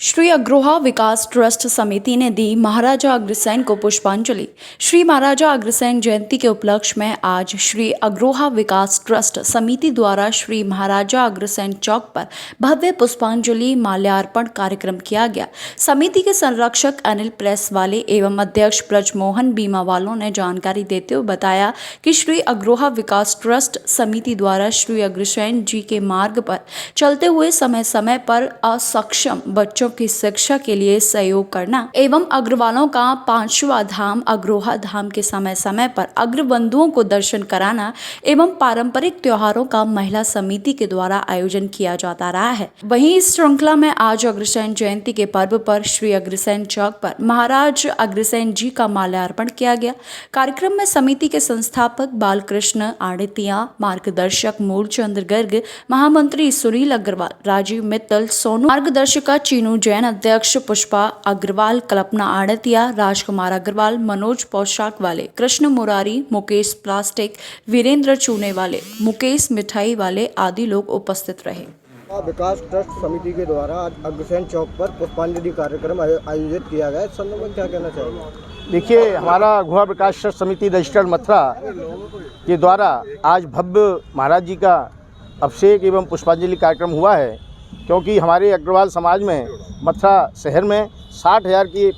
श्री अग्रोहा विकास trust समिति ने दी महाराजा अग्रसेन को पुष्पांजलि। श्री महाराजा अग्रसेन जयंती के उपलक्ष्य में आज श्री अग्रोहा विकास ट्रस्ट समिति द्वारा श्री महाराजा अग्रसेन चौक पर भव्य पुष्पांजलि माल्यार्पण कार्यक्रम किया गया। समिति के संरक्षक अनिल प्रेस वाले एवं अध्यक्ष ब्रजमोहन बीमा वालों ने जानकारी देते हुए बताया कि श्री अग्रोहा विकास ट्रस्ट समिति द्वारा श्री अग्रसेन जी के मार्ग पर चलते हुए समय समय पर असक्षम बच्चों की शिक्षा के लिए सहयोग करना एवं अग्रवालों का 5वां धाम अग्रोहा धाम के समय समय पर अग्रबंधुओं को दर्शन कराना एवं पारंपरिक त्योहारों का महिला समिति के द्वारा आयोजन किया जाता रहा है। वहीं इस श्रृंखला में आज अग्रसेन जयंती के पर्व पर श्री अग्रसेन चौक पर महाराज अग्रसेन जी का माल्यार्पण किया गया। कार्यक्रम में समिति के संस्थापक बालकृष्ण आड़ितिया, मार्गदर्शक मूलचंद्र गर्ग, महामंत्री सुनील अग्रवाल, राजीव मित्तल, सोनू मार्गदर्शिका चीनू जैन, अध्यक्ष पुष्पा अग्रवाल, कल्पना आड़तिया, राजकुमार अग्रवाल, मनोज पोशाक वाले, कृष्ण मुरारी, मुकेश प्लास्टिक, वीरेंद्र चूने वाले, मुकेश मिठाई वाले आदि लोग उपस्थित रहे। विकास ट्रस्ट समिति के द्वारा आज अग्रसेन चौक पर पुष्पांजलि कार्यक्रम आयोजित किया गया। इस संदर्भ में क्या कहना चाहिए? देखिए, हमारा अग्रोहा विकास ट्रस्ट समिति रजिस्टर्ड मथुरा के द्वारा आज भव्य महाराज जी का अभिषेक एवं पुष्पांजलि कार्यक्रम हुआ है, क्योंकि हमारे अग्रवाल समाज में मथुरा शहर में 60,000 की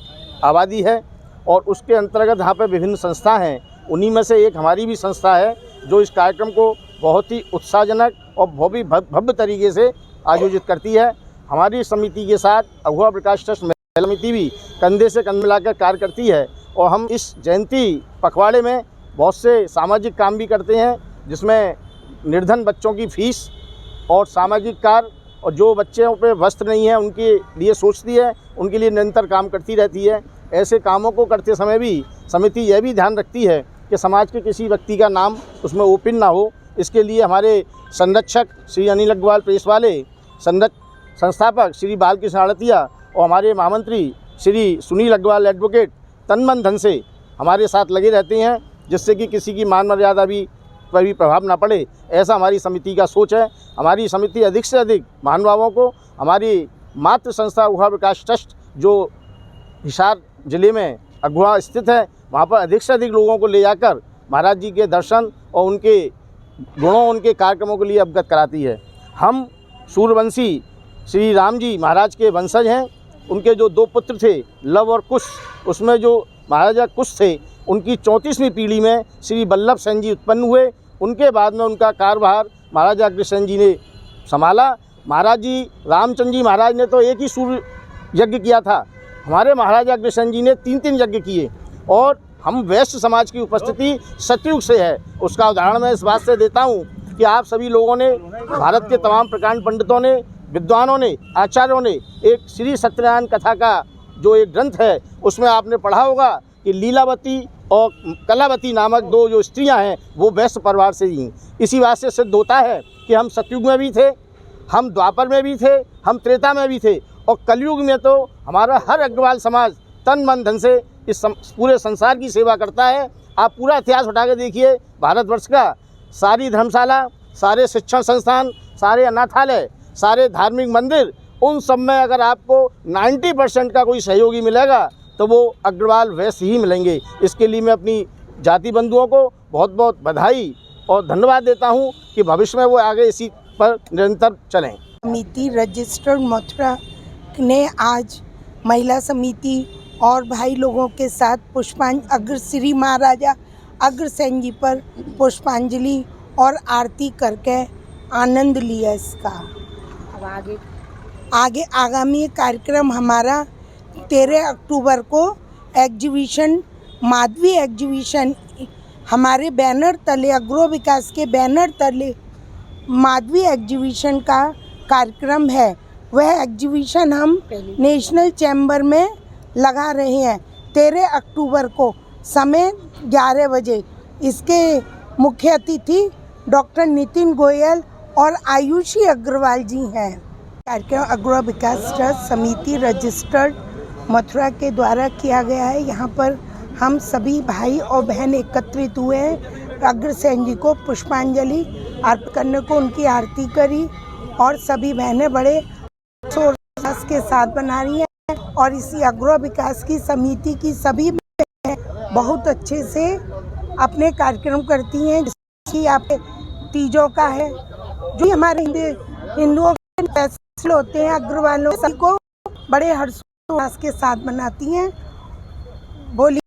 आबादी है और उसके अंतर्गत यहाँ पर विभिन्न संस्था हैं। उन्हीं में से एक हमारी भी संस्था है जो इस कार्यक्रम को बहुत ही उत्साहजनक और भव्य तरीके से आयोजित करती है। हमारी समिति के साथ अग्रोहा विकास ट्रस्ट महिला समिति भी कंधे से कंधा मिलाकर कार्य करती है और हम इस जयंती पखवाड़े में बहुत से सामाजिक काम भी करते हैं, जिसमें निर्धन बच्चों की फीस और सामाजिक कार्य और जो बच्चों पे वस्त्र नहीं है उनके लिए सोचती है, उनके लिए निरंतर काम करती रहती है। ऐसे कामों को करते समय भी समिति यह भी ध्यान रखती है कि समाज के किसी व्यक्ति का नाम उसमें ओपन ना हो। इसके लिए हमारे संरक्षक श्री अनिल अग्रवाल प्रेस वाले, संस्थापक श्री बालकृष्ण आड़तिया और हमारे महामंत्री श्री सुनील अग्रवाल एडवोकेट तन मन धन से हमारे साथ लगे रहते हैं, जिससे कि किसी की मान मर्यादा भी पर भी प्रभाव ना पड़े। ऐसा हमारी समिति का सोच है। हमारी समिति अधिक से अधिक महानुभावों को, हमारी मातृ संस्था अग्रोहा विकास ट्रस्ट जो हिसार जिले में अग्रोहा स्थित है, वहाँ पर अधिक से अधिक लोगों को ले जाकर महाराज जी के दर्शन और उनके गुणों, उनके कार्यक्रमों के लिए अवगत कराती है। हम सूर्यवंशी श्री राम जी महाराज के वंशज हैं। उनके जो 2 पुत्र थे, लव और कुश, उसमें जो महाराजा कुश थे उनकी 34वीं पीढ़ी में श्री वल्लभ सेन जी उत्पन्न हुए। उनके बाद में उनका कार्यभार महाराजा अग्रसेन जी ने संभाला। महाराज जी रामचंद्र जी महाराज ने तो एक ही सूर्य यज्ञ किया था, हमारे महाराजा अग्रसेन जी ने 3-3 यज्ञ किए। और हम वैश्य समाज की उपस्थिति सतयुग से है। उसका उदाहरण मैं इस बात से देता हूँ कि आप सभी लोगों ने, भारत के तमाम प्रकांड पंडितों ने, विद्वानों ने, आचार्यों ने एक श्री सत्यनारायण कथा का जो एक ग्रंथ है उसमें आपने पढ़ा होगा कि लीलावती और कलावती नामक 2 जो स्त्रियां हैं वो वैश्य परिवार से ही। इसी बात से सिद्ध होता है कि हम सतयुग में भी थे, हम द्वापर में भी थे, हम त्रेता में भी थे और कलयुग में तो हमारा हर अग्रवाल समाज तन मन धन से इस पूरे संसार की सेवा करता है। आप पूरा इतिहास उठा के देखिए, भारतवर्ष का सारी धर्मशाला, सारे शिक्षण संस्थान, सारे अनाथालय, सारे धार्मिक मंदिर, उन सब में अगर आपको 90% का कोई सहयोगी मिलेगा तो वो अग्रवाल वैश्य ही मिलेंगे। इसके लिए मैं अपनी जाति बंधुओं को बहुत बहुत बधाई और धन्यवाद देता हूं कि भविष्य में वो आगे इसी पर निरंतर चलें। समिति रजिस्टर्ड मथुरा ने आज महिला समिति और भाई लोगों के साथ श्री महाराजा अग्रसेन जी पर पुष्पांजलि और आरती करके आनंद लिया। इसका अब आगे आगामी कार्यक्रम हमारा 13 अक्टूबर को एग्जीबिशन, माधवी एग्जीबिशन, हमारे बैनर तले, अग्रोहा विकास के बैनर तले माधवी एग्जीबिशन का कार्यक्रम है। वह एग्जीबिशन हम नेशनल चैम्बर में लगा रहे हैं 13 अक्टूबर को, समय 11 बजे। इसके मुख्य अतिथि डॉक्टर नितिन गोयल और आयुषी अग्रवाल जी हैं। कार्यक्रम अग्रोहा विकास ट्रस्ट समिति रजिस्टर्ड मथुरा के द्वारा किया गया है। यहाँ पर हम सभी भाई और बहन एकत्रित हुए हैं। अग्रसेन जी को पुष्पांजलि अर्पित करने को उनकी आरती करी और सभी बहनें बड़े शोर हर्षोल्लास के साथ मना रही हैं और इसी अग्रवा विकास की समिति की सभी बहुत अच्छे से अपने कार्यक्रम करती हैं। जैसे आपके तीजों का है, जो हमारे हिंदुओं के फैसले होते हैं, अग्रवालों को बड़े हर्षोल्लास के साथ मनाती हैं। बोली